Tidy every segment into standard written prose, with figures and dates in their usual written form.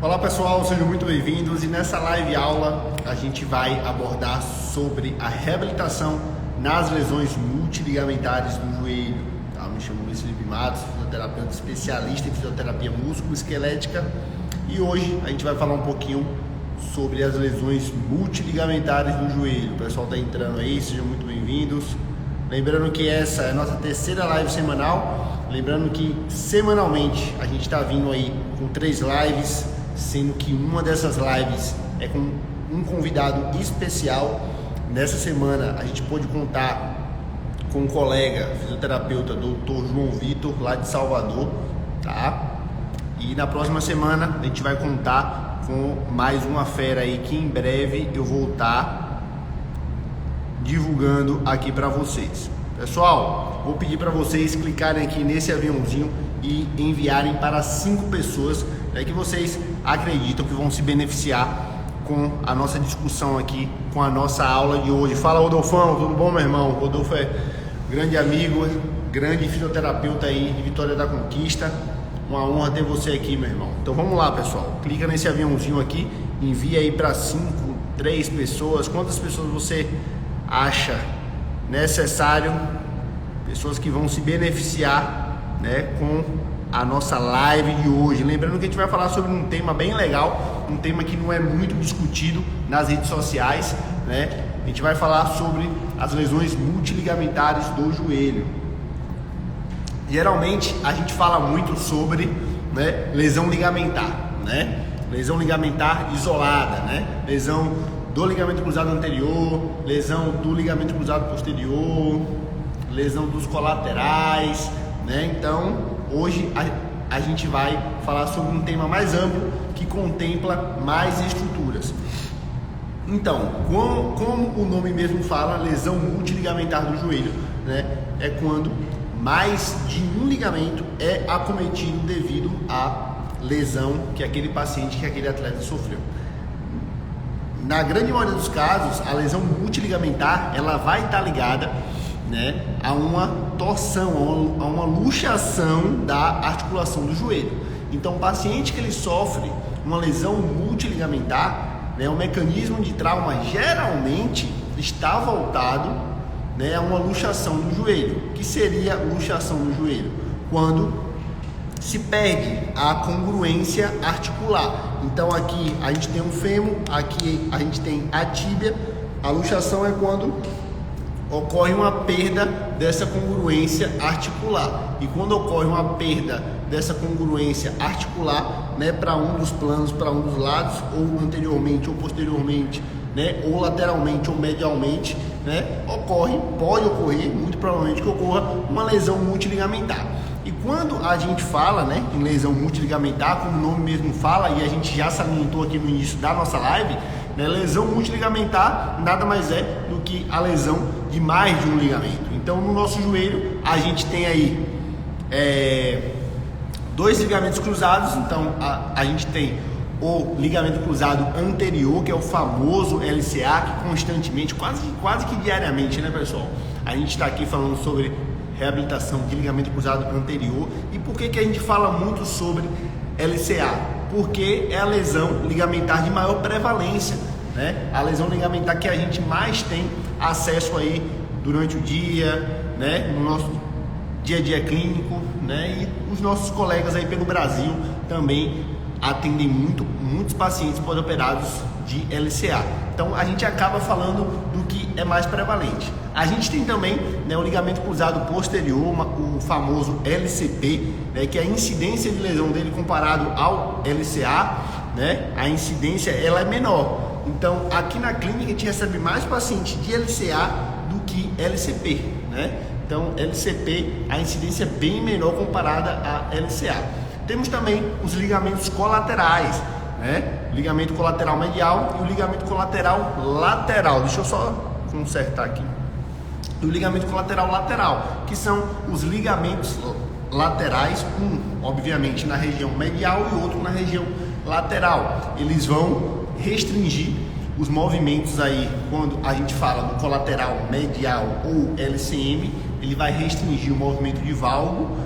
Olá pessoal, sejam muito bem-vindos e nessa live aula a gente vai abordar sobre a reabilitação nas lesões multiligamentares do joelho. Tá? Me chamo Luiz Felipe Matos, fisioterapeuta especialista em fisioterapia musculoesquelética e hoje a gente vai falar um pouquinho sobre as lesões multiligamentares do joelho. O pessoal está entrando aí, sejam muito bem-vindos. Lembrando que essa é a nossa terceira live semanal, lembrando que semanalmente a gente está vindo aí com 3 lives, sendo que uma dessas lives é com um convidado especial. Nessa semana a gente pôde contar com um colega fisioterapeuta, Dr. João Vitor, lá de Salvador, tá? E na próxima semana a gente vai contar com mais uma fera aí que em breve eu vou estar divulgando aqui para vocês. Pessoal, vou pedir para vocês clicarem aqui nesse aviãozinho e enviarem para 5 pessoas que vocês acreditam que vão se beneficiar com a nossa discussão aqui, com a nossa aula de hoje. Fala, Rodolfão, tudo bom, meu irmão? Rodolfo é grande amigo, grande fisioterapeuta aí de Vitória da Conquista. Uma honra ter você aqui, meu irmão. Então vamos lá, pessoal. Clica nesse aviãozinho aqui, envia aí para 5, 3 pessoas. Quantas pessoas você acha necessário? Pessoas que vão se beneficiar, com a nossa live de hoje. Lembrando que a gente vai falar sobre um tema bem legal, um tema que não é muito discutido nas redes sociais, A gente vai falar sobre as lesões multiligamentares do joelho. Geralmente a gente fala muito sobre, lesão ligamentar, Lesão ligamentar isolada, Lesão do ligamento cruzado anterior, lesão do ligamento cruzado posterior, lesão dos colaterais, Então, hoje a gente vai falar sobre um tema mais amplo que contempla mais estruturas. Então, como o nome mesmo fala, lesão multiligamentar do joelho, é quando mais de um ligamento é acometido devido à lesão que aquele paciente, que aquele atleta sofreu. Na grande maioria dos casos, a lesão multiligamentar ela vai estar ligada a uma torção, a uma luxação da articulação do joelho. Então, o paciente que ele sofre uma lesão multiligamentar, o mecanismo de trauma geralmente está voltado a uma luxação do joelho. O que seria luxação do joelho? Quando se perde a congruência articular. Então, aqui a gente tem um fêmur, aqui a gente tem a tíbia. A luxação é quando ocorre uma perda dessa congruência articular. E quando ocorre uma perda dessa congruência articular, para um dos planos, para um dos lados, ou anteriormente ou posteriormente, ou lateralmente ou medialmente, pode ocorrer, muito provavelmente que ocorra uma lesão multiligamentar. E quando a gente fala em lesão multiligamentar, como o nome mesmo fala, e a gente já salientou aqui no início da nossa live, lesão multiligamentar nada mais é do que a lesão de mais de um ligamento. Então, no nosso joelho, a gente tem aí 2 ligamentos cruzados. Então, a gente tem o ligamento cruzado anterior, que é o famoso LCA, que constantemente, quase que diariamente, pessoal? A gente está aqui falando sobre reabilitação de ligamento cruzado anterior. E por que a gente fala muito sobre LCA? Porque é a lesão ligamentar de maior prevalência, A lesão ligamentar que a gente mais tem acesso aí durante o dia, no nosso dia a dia clínico, E os nossos colegas aí pelo Brasil também atendem muitos pacientes pós-operados de LCA. Então a gente acaba falando do que é mais prevalente. A gente tem também o ligamento cruzado posterior, o famoso LCP, que a incidência de lesão dele comparado ao LCA, a incidência ela é menor. Então aqui na clínica a gente recebe mais pacientes de LCA do que LCP, Então LCP, a incidência é bem menor comparada a LCA. Temos também os ligamentos colaterais, O ligamento colateral medial e o ligamento colateral lateral. Deixa eu só consertar aqui. O ligamento colateral lateral, que são os ligamentos laterais, um obviamente na região medial e outro na região lateral. Eles vão restringir os movimentos aí, quando a gente fala do colateral medial ou LCM, ele vai restringir o movimento de valgo,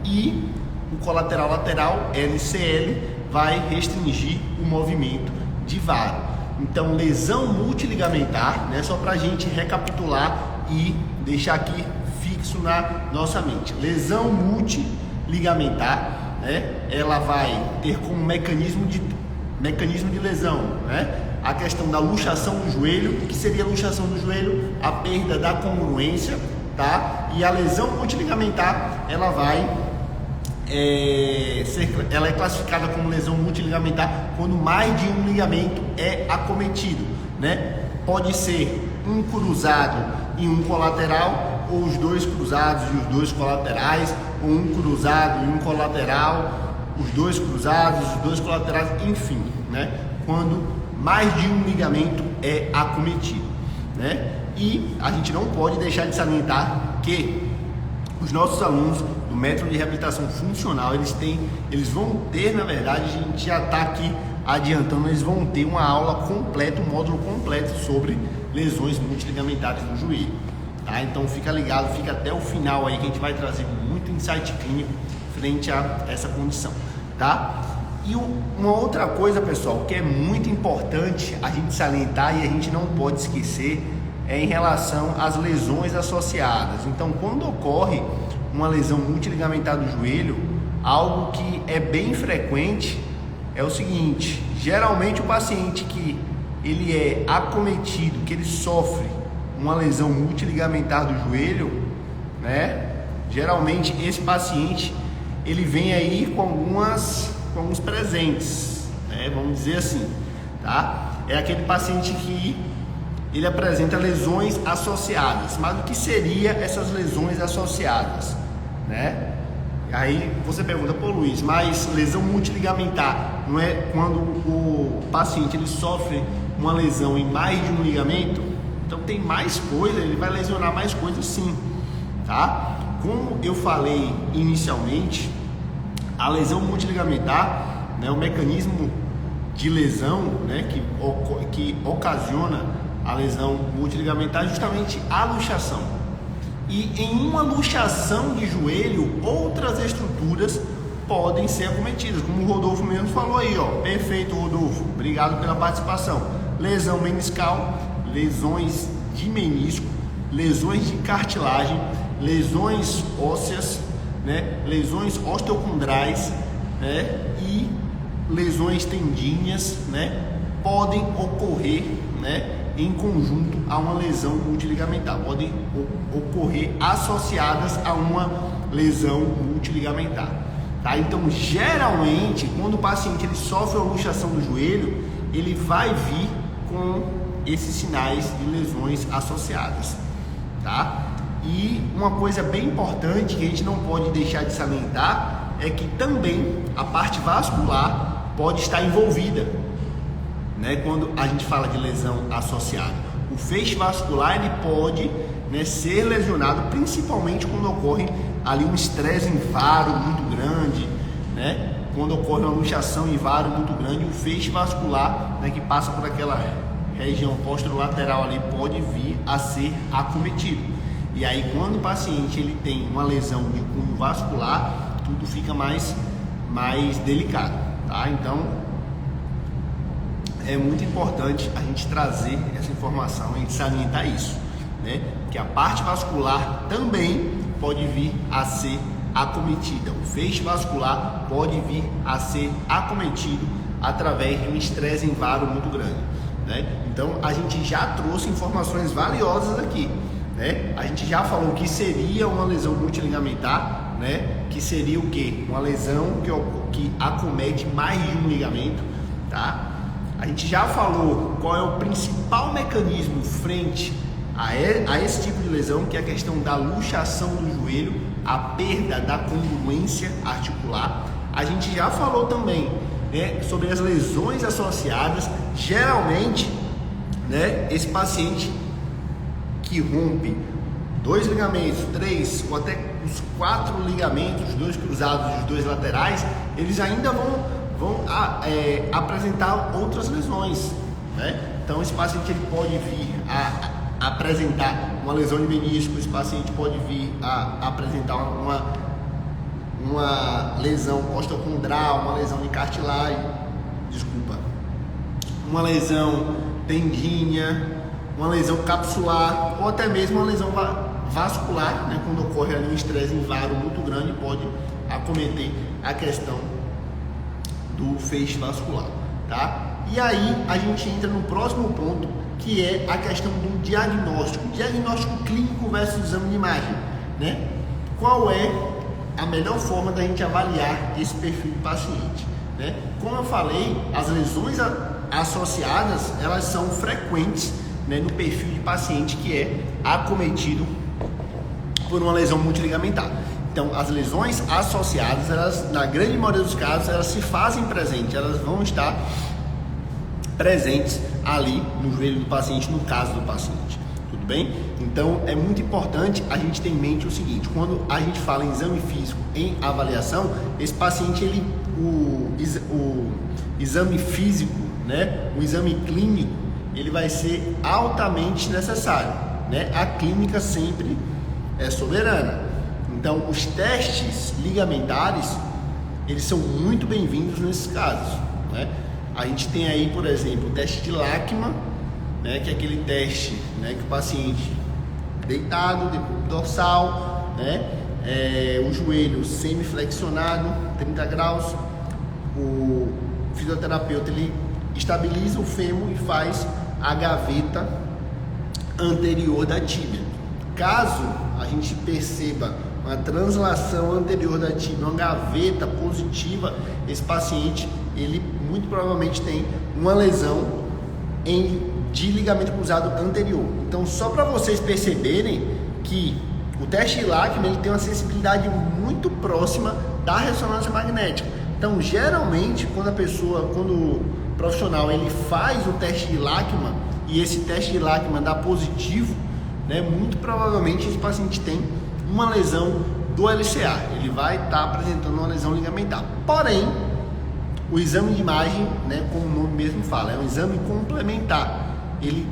E o colateral lateral, LCL, vai restringir o movimento de varo. Então, lesão multiligamentar, né, só para a gente recapitular e deixar aqui fixo na nossa mente. Lesão multiligamentar, né, ela vai ter como mecanismo de lesão, né, a questão da luxação do joelho. O que seria a luxação do joelho? A perda da congruência, tá? E a lesão multiligamentar, ela ela é classificada como lesão multiligamentar quando mais de um ligamento é acometido, né? Pode ser um cruzado e um colateral, ou os dois cruzados e os dois colaterais, ou um cruzado e um colateral, os dois cruzados, os dois colaterais, enfim, né? Quando mais de um ligamento é acometido, né? E a gente não pode deixar de salientar que os nossos alunos do método de reabilitação funcional, eles vão ter, na verdade, a gente já está aqui adiantando, eles vão ter uma aula completa, um módulo completo sobre lesões multiligamentares no joelho, tá? Então fica ligado, fica até o final aí que a gente vai trazer muito insight clínico frente a essa condição, tá? E uma outra coisa, pessoal, que é muito importante a gente salientar e a gente não pode esquecer é em relação às lesões associadas. Então, quando ocorre uma lesão multiligamentar do joelho, algo que é bem frequente é o seguinte: geralmente o paciente que ele é acometido, que ele sofre uma lesão multiligamentar do joelho, né? Geralmente esse paciente ele vem aí com alguns presentes, né? Vamos dizer assim, tá? É aquele paciente que ele apresenta lesões associadas. Mas o que seria essas lesões associadas, né? Aí você pergunta: pô, Luiz, mas lesão multiligamentar não é quando o paciente ele sofre uma lesão em mais de um ligamento? Então tem mais coisa, ele vai lesionar mais coisas, sim, tá? Como eu falei inicialmente, a lesão multiligamentar, né, o mecanismo de lesão, né, que ocasiona a lesão multiligamentar é justamente a luxação. E em uma luxação de joelho, outras estruturas podem ser acometidas, como o Rodolfo mesmo falou aí, ó. Perfeito, Rodolfo, obrigado pela participação. Lesão meniscal, lesões de menisco, lesões de cartilagem, lesões ósseas, né, lesões osteocondrais, né, e lesões tendíneas, né, podem ocorrer, né, em conjunto a uma lesão multiligamentar, podem ocorrer associadas a uma lesão multiligamentar, tá? Então, geralmente, quando o paciente ele sofre uma luxação do joelho, ele vai vir com esses sinais de lesões associadas, tá? E uma coisa bem importante que a gente não pode deixar de salientar é que também a parte vascular pode estar envolvida, né, quando a gente fala de lesão associada. O feixe vascular ele pode, né, ser lesionado, principalmente quando ocorre ali um estresse em varo muito grande, né, quando ocorre uma luxação em varo muito grande, o feixe vascular, né, que passa por aquela região posterolateral ali pode vir a ser acometido. E aí quando o paciente ele tem uma lesão de cunho vascular, tudo fica mais delicado, tá? Então é muito importante a gente trazer essa informação, a gente salientar isso, né? Que a parte vascular também pode vir a ser acometida. O feixe vascular pode vir a ser acometido através de um estresse em varo muito grande, né? Então a gente já trouxe informações valiosas aqui, né? A gente já falou que seria uma lesão multiligamentar, né? Que seria o quê? Uma lesão que acomete mais de um ligamento, tá? A gente já falou qual é o principal mecanismo frente a esse tipo de lesão, que é a questão da luxação do joelho, a perda da congruência articular. A gente já falou também, né, sobre as lesões associadas. Geralmente, né, esse paciente que rompe 2 ligamentos, 3 ou até os 4 ligamentos, os 2 cruzados e os 2 laterais, eles ainda vão apresentar outras lesões, né? Então esse paciente ele pode vir a apresentar uma lesão de menisco, esse paciente pode vir a apresentar uma lesão ostocondral, uma lesão de cartilagem, uma lesão tendínea, uma lesão capsular ou até mesmo uma lesão vascular, né? Quando ocorre ali um estresse invário muito grande, pode acometer a questão do feixe vascular, tá? E aí a gente entra no próximo ponto, que é a questão do diagnóstico clínico versus exame de imagem, né? Qual é a melhor forma da gente avaliar esse perfil de paciente, né? Como eu falei, as lesões associadas, elas são frequentes, né, no perfil de paciente que é acometido por uma lesão multiligamentar. Então, as lesões associadas, elas, na grande maioria dos casos, elas se fazem presentes, elas vão estar presentes ali no joelho do paciente, no caso do paciente, tudo bem? Então, é muito importante a gente ter em mente o seguinte: quando a gente fala em exame físico, em avaliação, esse paciente, o exame físico, né, o exame clínico, ele vai ser altamente necessário, né? A clínica sempre é soberana. Então, os testes ligamentares, eles são muito bem-vindos nesses casos, né? A gente tem aí, por exemplo, o teste de Lachman, né, que é aquele teste, né, que o paciente deitado, dorsal, né, o joelho semiflexionado, 30 graus, o fisioterapeuta ele estabiliza o fêmur e faz a gaveta anterior da tíbia. Caso a gente perceba uma translação anterior da tíbia, uma gaveta positiva, esse paciente, ele muito provavelmente tem uma lesão de ligamento cruzado anterior. Então, só para vocês perceberem que o teste de Lachman, ele tem uma sensibilidade muito próxima da ressonância magnética. Então, geralmente, quando o profissional ele faz o teste de Lachman e esse teste de Lachman dá positivo, né, muito provavelmente esse paciente tem uma lesão do LCA, ele vai estar apresentando uma lesão ligamentar. Porém, o exame de imagem, né, como o nome mesmo fala, é um exame complementar, ele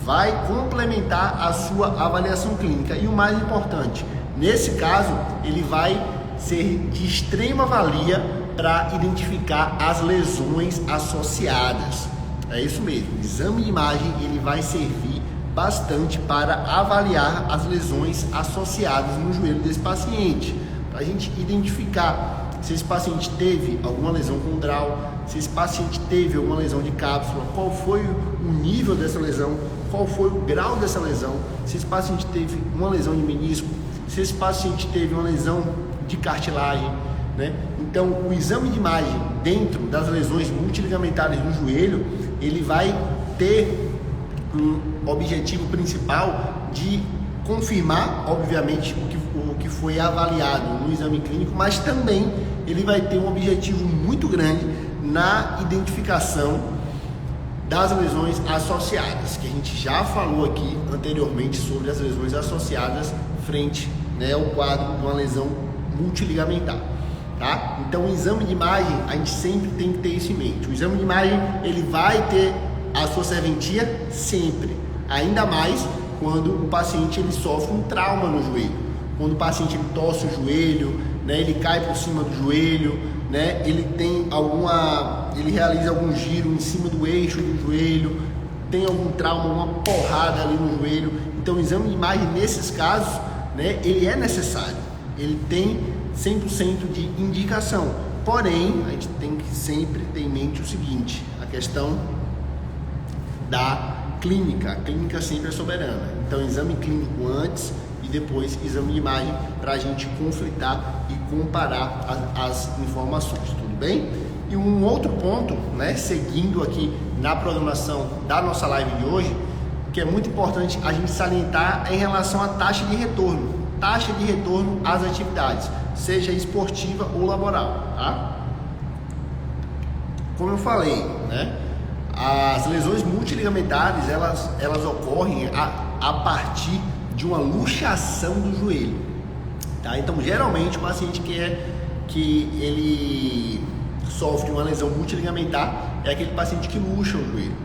vai complementar a sua avaliação clínica. E o mais importante, nesse caso, ele vai ser de extrema valia para identificar as lesões associadas. É isso mesmo, o exame de imagem ele vai servir bastante para avaliar as lesões associadas no joelho desse paciente, para a gente identificar se esse paciente teve alguma lesão condral, se esse paciente teve alguma lesão de cápsula, qual foi o nível dessa lesão, qual foi o grau dessa lesão, se esse paciente teve uma lesão de menisco, se esse paciente teve uma lesão de cartilagem, né? Então, o exame de imagem dentro das lesões multiligamentares do joelho, ele vai ter um objetivo principal de confirmar, obviamente, o que foi avaliado no exame clínico, mas também ele vai ter um objetivo muito grande na identificação das lesões associadas, que a gente já falou aqui anteriormente sobre as lesões associadas frente, né, ao quadro de uma lesão multiligamentar, tá? Então, o exame de imagem, a gente sempre tem que ter isso em mente. O exame de imagem, ele vai ter a sua serventia sempre, ainda mais quando o paciente ele sofre um trauma no joelho, quando o paciente ele torce o joelho, né, ele cai por cima do joelho, né, ele realiza algum giro em cima do eixo do joelho, tem algum trauma, uma porrada ali no joelho. Então, o exame de imagem nesses casos, né, ele é necessário, ele tem 100% de indicação. Porém, a gente tem que sempre ter em mente o seguinte: a questão da clínica. A clínica sempre é soberana. Então, exame clínico antes e depois exame de imagem para a gente conflitar e comparar as informações, tudo bem? E um outro ponto, né, seguindo aqui na programação da nossa live de hoje, que é muito importante a gente salientar em relação à taxa de retorno às atividades, seja esportiva ou laboral, tá? Como eu falei, né, as lesões multiligamentares, elas ocorrem a partir de uma luxação do joelho, tá? Então, geralmente, o paciente que ele sofre uma lesão multiligamentar é aquele paciente que luxa o joelho,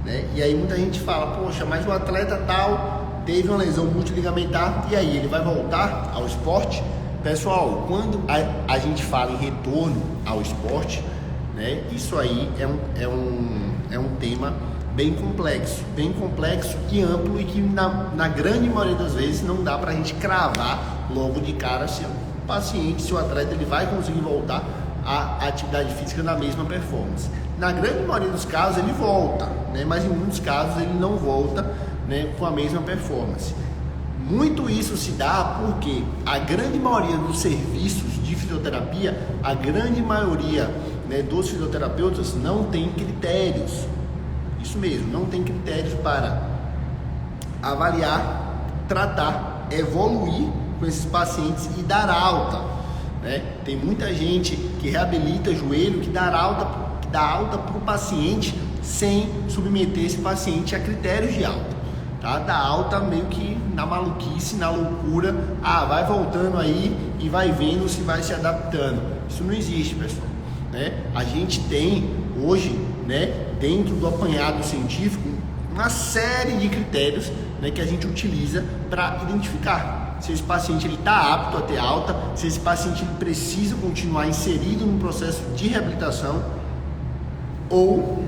né? E aí muita gente fala: poxa, mas o atleta tal teve uma lesão multiligamentar, e aí ele vai voltar ao esporte? Pessoal, quando a gente fala em retorno ao esporte, né, isso aí é um tema bem complexo e amplo, e que na grande maioria das vezes não dá pra gente cravar logo de cara se o paciente, se o atleta, ele vai conseguir voltar à atividade física na mesma performance. Na grande maioria dos casos ele volta, né, mas em muitos casos ele não volta, né, com a mesma performance. Muito isso se dá porque a grande maioria dos serviços de fisioterapia, a grande maioria, né, dos fisioterapeutas não tem critérios. Isso mesmo, não tem critérios para avaliar, tratar, evoluir com esses pacientes e dar alta, né? Tem muita gente que reabilita joelho, que dá alta para o paciente sem submeter esse paciente a critérios de alta. Tá? Dá alta meio que na maluquice, na loucura, vai voltando aí e vai vendo se vai se adaptando. Isso não existe, pessoal, né? A gente tem hoje, né, dentro do apanhado científico, uma série de critérios, né, que a gente utiliza para identificar se esse paciente está apto a ter alta, se esse paciente ele precisa continuar inserido no processo de reabilitação, ou,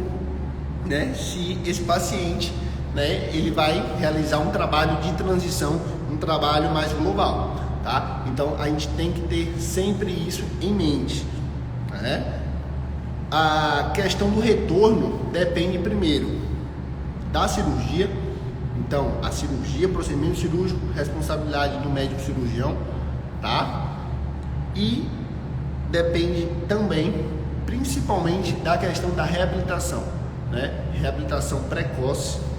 né, se esse paciente, né, ele vai realizar um trabalho de transição, um trabalho mais global, tá? Então a gente tem que ter sempre isso em mente, né? A questão do retorno depende primeiro da cirurgia. Então a cirurgia, procedimento cirúrgico, responsabilidade do médico cirurgião, tá? E depende também, principalmente, da questão da reabilitação, né? Reabilitação precoce,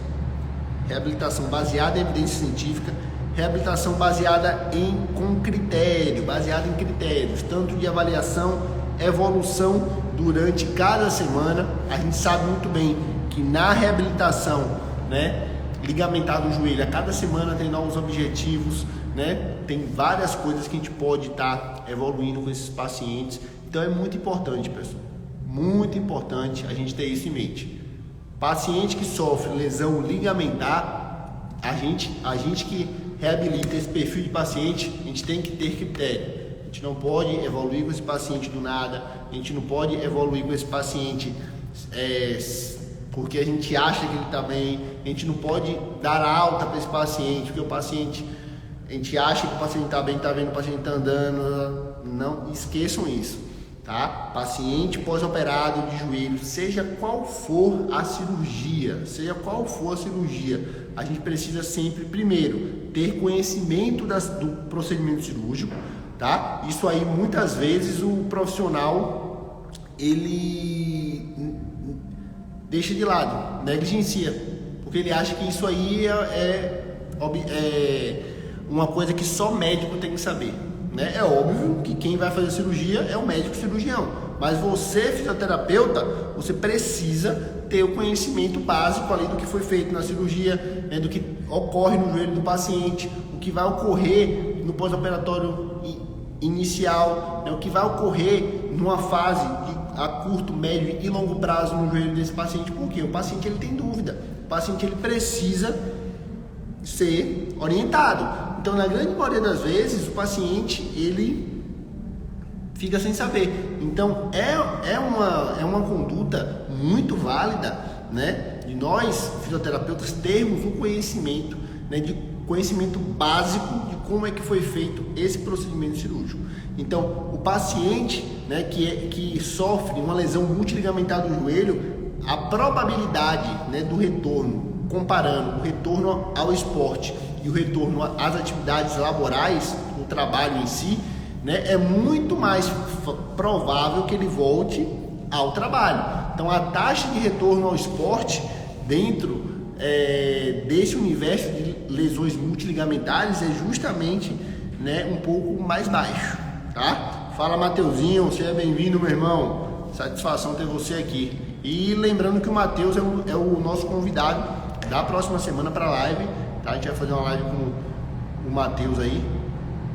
reabilitação baseada em evidência científica, reabilitação baseada com critério, baseada em critérios, tanto de avaliação, evolução durante cada semana. A gente sabe muito bem que na reabilitação, né, ligamentar do joelho, a cada semana tem novos objetivos, né? Tem várias coisas que a gente pode estar evoluindo com esses pacientes. Então é muito importante, pessoal, muito importante a gente ter isso em mente. Paciente que sofre lesão ligamentar, a gente que reabilita esse perfil de paciente, a gente tem que ter critério. A gente não pode evoluir com esse paciente do nada, a gente não pode evoluir com esse paciente porque a gente acha que ele está bem, a gente não pode dar alta para esse paciente, porque a gente acha que o paciente está bem, está vendo o paciente está andando. Não esqueçam isso, tá? Paciente pós-operado de joelho, seja qual for a cirurgia, a gente precisa sempre, primeiro, ter conhecimento do procedimento cirúrgico, tá? Isso aí, muitas vezes, o profissional, ele deixa de lado, negligencia, porque ele acha que isso aí é uma coisa que só médico tem que saber, né? É óbvio que quem vai fazer a cirurgia é o médico cirurgião, mas você, fisioterapeuta, você precisa ter o conhecimento básico ali do que foi feito na cirurgia, né, do que ocorre no joelho do paciente, o que vai ocorrer no pós-operatório inicial, né, o que vai ocorrer numa fase a curto, médio e longo prazo no joelho desse paciente. Por quê? O paciente ele tem dúvida, o paciente ele precisa ser orientado. Então, na grande maioria das vezes, o paciente ele fica sem saber. Então, é uma conduta muito válida, né, de nós fisioterapeutas termos um conhecimento, né, de conhecimento básico de como é que foi feito esse procedimento cirúrgico. Então, o paciente, né, que sofre uma lesão multiligamentar do joelho, a probabilidade, né, do retorno, comparando o retorno ao esporte e o retorno às atividades laborais, o trabalho em si, né, é muito mais provável que ele volte ao trabalho. Então, a taxa de retorno ao esporte dentro desse universo de lesões multiligamentares é justamente, né, um pouco mais baixo, tá? Fala, Mateuzinho, seja bem-vindo, meu irmão. Satisfação ter você aqui. E lembrando que o Matheus é o nosso convidado da próxima semana para a live, tá? A gente vai fazer uma live com o Matheus aí.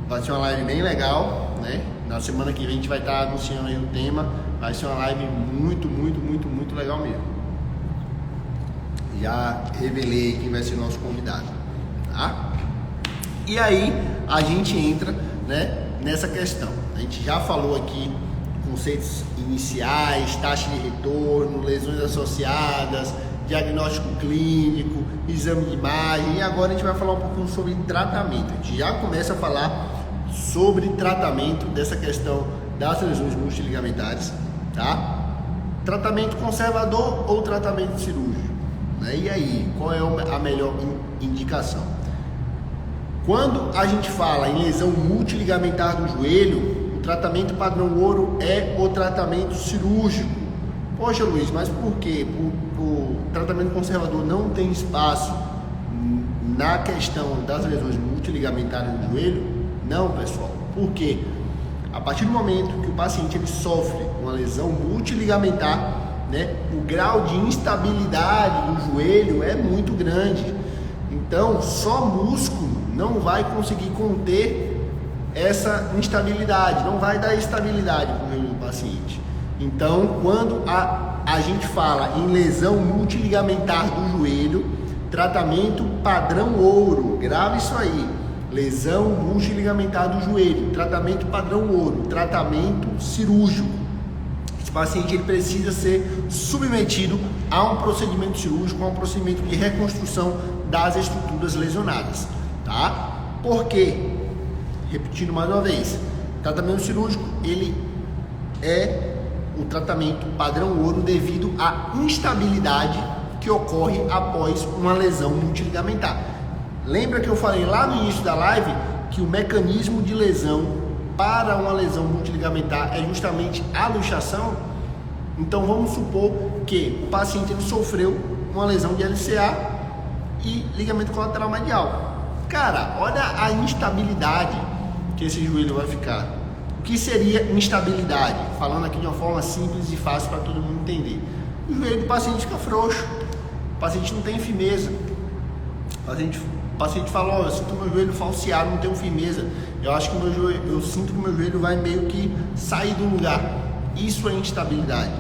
Vai ser uma live bem legal, né? Na semana que vem a gente vai estar anunciando aí o tema. Vai ser uma live muito, muito, muito, muito legal mesmo. Já revelei quem vai ser o nosso convidado, tá? E aí a gente entra, né, nessa questão. A gente já falou aqui conceitos iniciais, taxa de retorno, lesões associadas, diagnóstico clínico, exame de imagem, e agora a gente vai falar um pouquinho sobre tratamento. A gente já começa a falar sobre tratamento dessa questão das lesões multiligamentares, tá? Tratamento conservador ou tratamento cirúrgico, né? E aí, qual é a melhor indicação? Quando a gente fala em lesão multiligamentar do joelho, o tratamento padrão ouro é o tratamento cirúrgico. Poxa, Luiz, mas por quê? O tratamento conservador não tem espaço na questão das lesões multiligamentares do joelho? Não, pessoal. Por quê? A partir do momento que o paciente ele sofre uma lesão multiligamentar, né, o grau de instabilidade do joelho é muito grande. Então, só músculo não vai conseguir conter essa instabilidade, não vai dar estabilidade para o joelho do paciente. Então, quando a gente fala em lesão multiligamentar do joelho, tratamento padrão ouro, grave isso aí. Lesão multiligamentar do joelho, tratamento padrão ouro, tratamento cirúrgico. Esse paciente ele precisa ser submetido a um procedimento cirúrgico, a um procedimento de reconstrução das estruturas lesionadas, tá? Por quê? Repetindo mais uma vez, tratamento cirúrgico ele é o tratamento padrão ouro devido à instabilidade que ocorre após uma lesão multiligamentar. Lembra que eu falei lá no início da live que o mecanismo de lesão para uma lesão multiligamentar é justamente a luxação? Então vamos supor que o paciente ele sofreu uma lesão de LCA e ligamento colateral medial. Cara, olha a instabilidade que esse joelho vai ficar. O que seria instabilidade? Falando aqui de uma forma simples e fácil para todo mundo entender. O joelho do paciente fica frouxo, o paciente não tem firmeza. O paciente fala, eu sinto meu joelho falseado, não tenho firmeza. Eu acho que eu sinto que meu joelho vai meio que sair do lugar. Isso é instabilidade.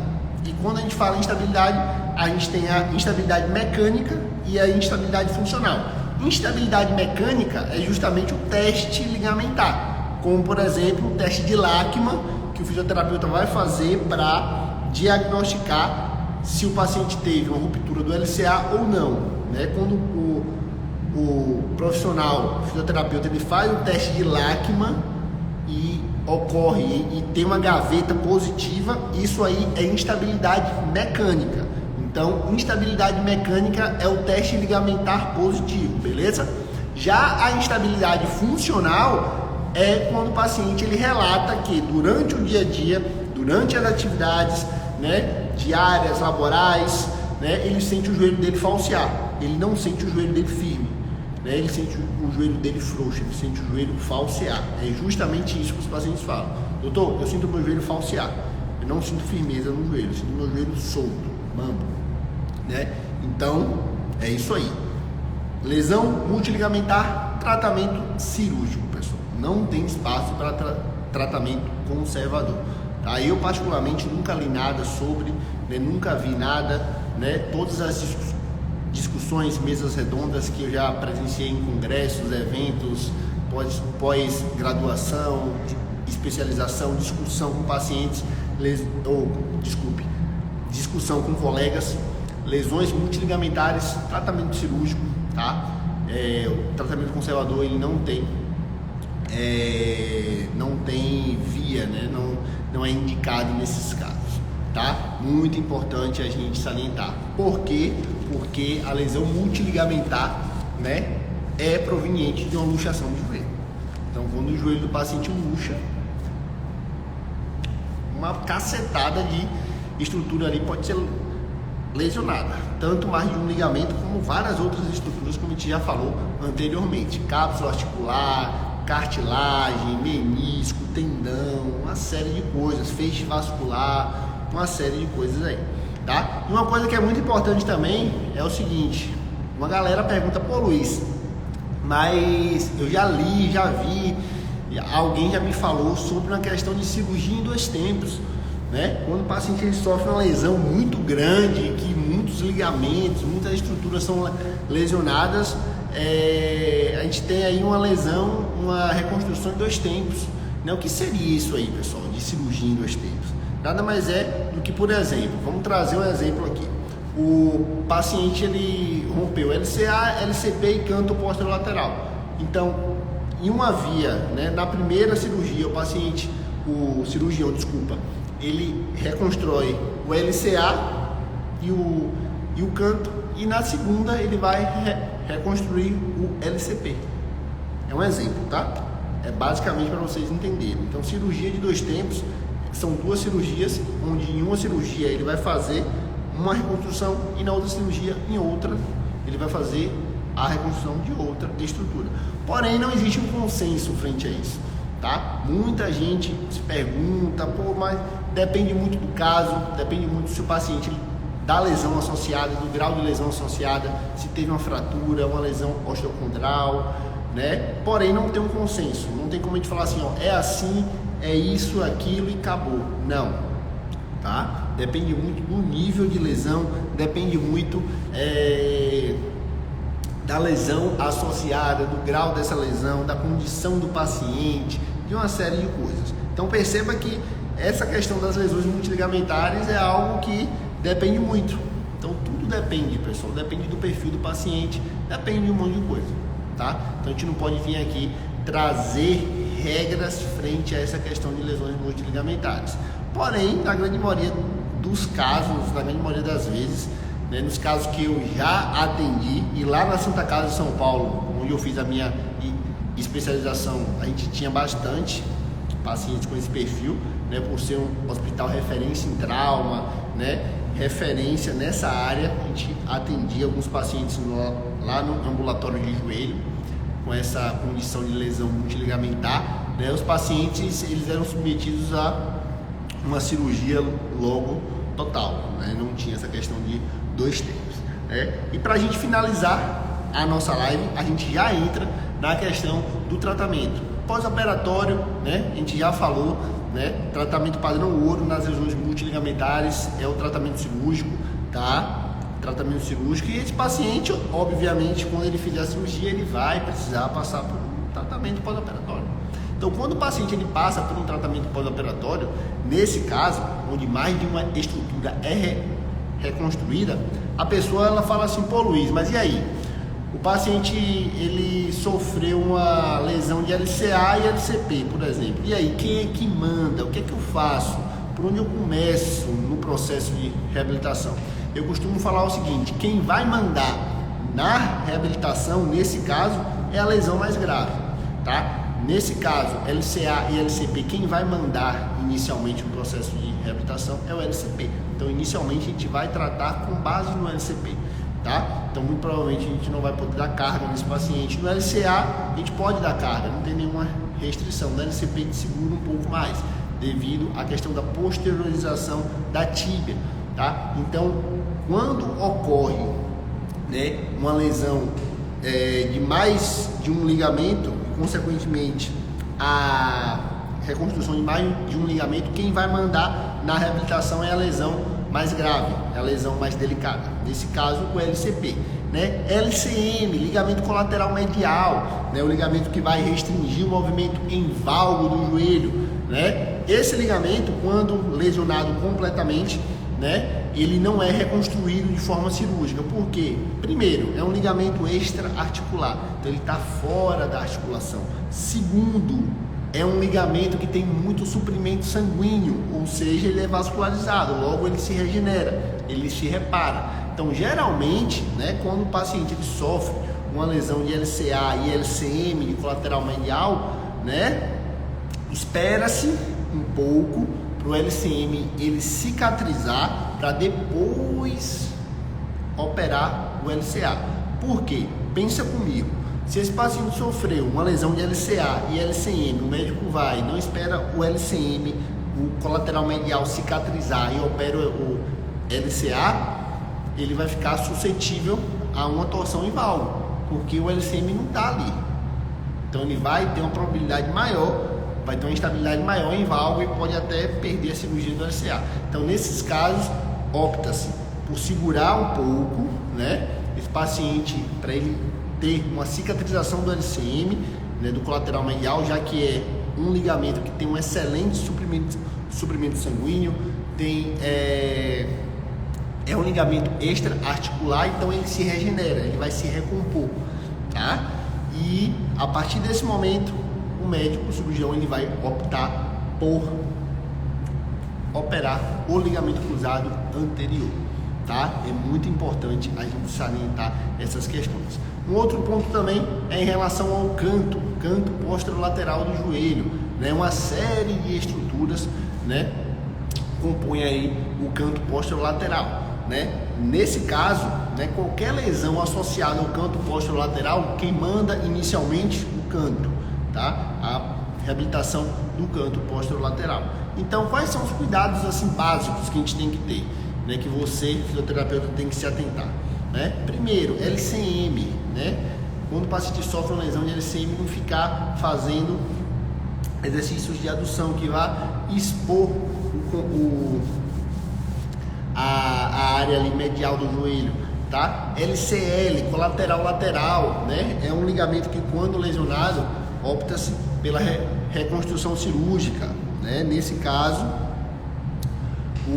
E quando a gente fala em instabilidade, a gente tem a instabilidade mecânica e a instabilidade funcional. Instabilidade mecânica é justamente o teste ligamentar, como por exemplo o teste de Lachman, que o fisioterapeuta vai fazer para diagnosticar se o paciente teve uma ruptura do LCA ou não, né? Quando o profissional, o fisioterapeuta, ele faz o teste de Lachman e ocorre e tem uma gaveta positiva, isso aí é instabilidade mecânica. Então, instabilidade mecânica é o teste ligamentar positivo, beleza? Já a instabilidade funcional é quando o paciente ele relata que durante o dia a dia, durante as atividades, né, diárias, laborais, né, ele sente o joelho dele falsear, ele não sente o joelho dele firme. Ele sente o joelho dele frouxo, ele sente o joelho falsear. É justamente isso que os pacientes falam. Doutor, eu sinto o meu joelho falsear. Eu não sinto firmeza no joelho, eu sinto o meu joelho solto, mambo. Né? Então, é isso aí. Lesão multiligamentar, tratamento cirúrgico, pessoal. Não tem espaço para tratamento conservador. Tá? Eu, particularmente, nunca li nada sobre, né? Nunca vi nada, né? Todas as discussões, mesas redondas que eu já presenciei em congressos, eventos, pós-graduação, especialização, discussão com pacientes, discussão com colegas, lesões multiligamentares, tratamento cirúrgico, tá? O tratamento conservador ele não tem via, né? Não é indicado nesses casos. Tá? Muito importante a gente salientar. Por quê? Porque a lesão multiligamentar, né, é proveniente de uma luxação de joelho. Então, quando o joelho do paciente luxa, uma cacetada de estrutura ali pode ser lesionada. Tanto mais de um ligamento como várias outras estruturas, como a gente já falou anteriormente. Cápsula articular, cartilagem, menisco, tendão, uma série de coisas, feixe vascular, uma série de coisas aí, tá? E uma coisa que é muito importante também é o seguinte: uma galera pergunta, pô Luiz, mas eu já li, já vi, alguém já me falou sobre uma questão de cirurgia em 2 tempos, né? Quando o paciente ele sofre uma lesão muito grande, que muitos ligamentos, muitas estruturas são lesionadas, a gente tem aí uma lesão, uma reconstrução em 2 tempos. Né? O que seria isso aí, pessoal, de cirurgia em 2 tempos? Nada mais é do que, por exemplo, vamos trazer um exemplo aqui. O paciente ele rompeu LCA, LCP e canto posterolateral. Então, em uma via, né, na primeira cirurgia, o cirurgião, ele reconstrói o LCA e o canto, e na segunda ele vai reconstruir o LCP. É um exemplo, tá? É basicamente para vocês entenderem. Então, cirurgia de 2 tempos são 2 cirurgias, onde em uma cirurgia ele vai fazer uma reconstrução e na outra cirurgia, em outra, ele vai fazer a reconstrução de outra estrutura. Porém, não existe um consenso frente a isso, tá? Muita gente se pergunta, mas depende muito do caso, depende muito se o paciente da lesão associada, do grau de lesão associada, se teve uma fratura, uma lesão osteocondral, né? Porém, não tem um consenso, não tem como a gente falar assim, ó, é assim, é isso, aquilo e acabou. Não, tá? Depende muito do nível de lesão, depende muito da lesão associada, do grau dessa lesão, da condição do paciente, de uma série de coisas. Então perceba que essa questão das lesões multiligamentares é algo que depende muito. Então tudo depende, pessoal, depende do perfil do paciente, depende de um monte de coisa, tá? Então a gente não pode vir aqui trazer regras frente a essa questão de lesões multiligamentares. Porém, na grande maioria dos casos, na grande maioria das vezes, né, nos casos que eu já atendi, e lá na Santa Casa de São Paulo, onde eu fiz a minha especialização, a gente tinha bastante pacientes com esse perfil, né, por ser um hospital referência em trauma, né, referência nessa área. A gente atendia alguns pacientes lá no ambulatório de joelho com essa condição de lesão multiligamentar, né. Os pacientes eles eram submetidos a uma cirurgia logo total, né? Não tinha essa questão de 2 tempos, né? E para a gente finalizar a nossa live, a gente já entra na questão do tratamento pós-operatório, né? A gente já falou, né? Tratamento padrão ouro nas lesões multiligamentares é o tratamento cirúrgico, tá? Tratamento cirúrgico, e esse paciente, obviamente, quando ele fizer a cirurgia, ele vai precisar passar por um tratamento pós-operatório. Então, quando o paciente ele passa por um tratamento pós-operatório, nesse caso, onde mais de uma estrutura é reconstruída, a pessoa ela fala assim, pô Luiz, mas e aí? O paciente ele sofreu uma lesão de LCA e LCP, por exemplo. E aí, quem é que manda? O que é que eu faço? Por onde eu começo no processo de reabilitação? Eu costumo falar o seguinte, quem vai mandar na reabilitação, nesse caso, é a lesão mais grave, tá? Nesse caso, LCA e LCP, quem vai mandar inicialmente o processo de reabilitação é o LCP. Então, inicialmente, a gente vai tratar com base no LCP, tá? Então, muito provavelmente, a gente não vai poder dar carga nesse paciente. No LCA, a gente pode dar carga, não tem nenhuma restrição. No LCP, a gente segura um pouco mais, devido à questão da posteriorização da tíbia, tá? Então, quando ocorre, né, uma lesão de mais de um ligamento, consequentemente a reconstrução de mais de um ligamento, quem vai mandar na reabilitação é a lesão mais grave, é a lesão mais delicada, nesse caso o LCP, né? LCM, ligamento colateral medial, né? O ligamento que vai restringir o movimento em valgo do joelho, né? Esse ligamento, quando lesionado completamente, né, ele não é reconstruído de forma cirúrgica. Por quê? Primeiro, é um ligamento extra-articular, então ele está fora da articulação. Segundo, é um ligamento que tem muito suprimento sanguíneo, ou seja, ele é vascularizado, logo ele se regenera, ele se repara. Então, geralmente, né, quando o paciente ele sofre uma lesão de LCA e LCM de colateral medial, né, espera-se um pouco para o LCM ele cicatrizar para depois operar o LCA. Por quê? Pensa comigo, se esse paciente sofreu uma lesão de LCA e LCM, o médico vai, não espera o LCM, o colateral medial cicatrizar e opera o LCA, ele vai ficar suscetível a uma torção em valgo, porque o LCM não está ali. Então ele vai ter uma probabilidade maior, vai ter uma instabilidade maior em valgo e pode até perder a cirurgia do LCA. Então, nesses casos, opta-se por segurar um pouco, né, esse paciente para ele ter uma cicatrização do LCM, né, do colateral medial, já que é um ligamento que tem um excelente suprimento sanguíneo, é um ligamento extra-articular, então ele se regenera, ele vai se recompor, tá? E a partir desse momento, o médico, o cirurgião, ele vai optar por operar o ligamento cruzado anterior, tá? É muito importante a gente salientar essas questões. Um outro ponto também é em relação ao canto posterolateral do joelho, né? Uma série de estruturas, né, compõe aí o canto posterolateral, né? Nesse caso, né, qualquer lesão associada ao canto posterolateral, quem manda inicialmente o canto, tá? A reabilitação do canto posterolateral. Então, quais são os cuidados assim básicos que a gente tem que ter, né, que você, fisioterapeuta, tem que se atentar, né? Primeiro, LCM, né? Quando o paciente sofre uma lesão de LCM, não ficar fazendo exercícios de adução que vá expor a área ali medial do joelho, tá? LCL, colateral lateral, né? É um ligamento que, quando lesionado, opta-se pela reconstrução cirúrgica, né? Nesse caso,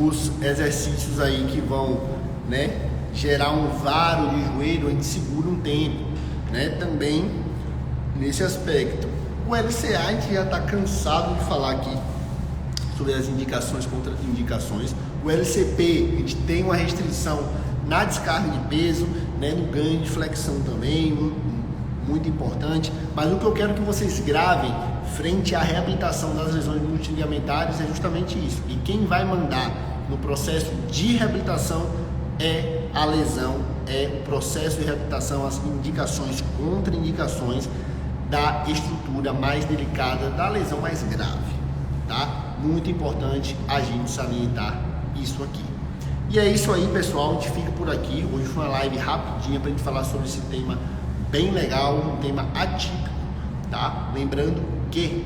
os exercícios aí que vão, né, gerar um varo de joelho, a gente segura um tempo, né? Também nesse aspecto. O LCA, a gente já está cansado de falar aqui sobre as indicações, contraindicações. O LCP, a gente tem uma restrição na descarga de peso, né, no ganho de flexão também, muito importante. Mas o que eu quero que vocês gravem frente à reabilitação das lesões multiligamentares é justamente isso. E quem vai mandar no processo de reabilitação é a lesão, é o processo de reabilitação, as indicações, contraindicações da estrutura mais delicada, da lesão mais grave, tá? Muito importante a gente salientar isso aqui. E é isso aí, pessoal, a gente fica por aqui. Hoje foi uma live rapidinha pra gente falar sobre esse tema bem legal, um tema atípico, tá? Lembrando que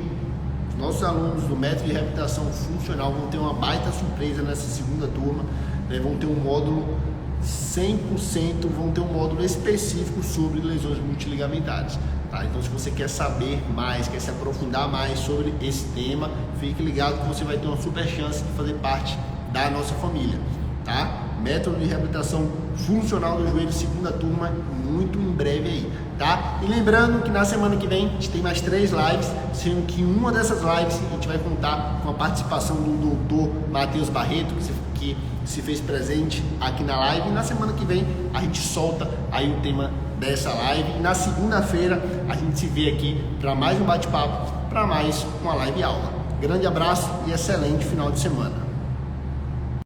os nossos alunos do método de reabilitação funcional vão ter uma baita surpresa nessa segunda turma, né? Vão ter um módulo 100%, vão ter um módulo específico sobre lesões multiligamentares, tá? Então, se você quer saber mais, quer se aprofundar mais sobre esse tema, fique ligado que você vai ter uma super chance de fazer parte da nossa família, tá? Método de reabilitação funcional do joelho, segunda turma, muito em breve aí, tá? E lembrando que na semana que vem a gente tem mais 3 lives, sendo que uma dessas lives a gente vai contar com a participação do doutor Matheus Barreto, que se fez presente aqui na live. E na semana que vem a gente solta aí o tema dessa live. E na segunda-feira a gente se vê aqui para mais um bate-papo, para mais uma live aula. Grande abraço e excelente final de semana.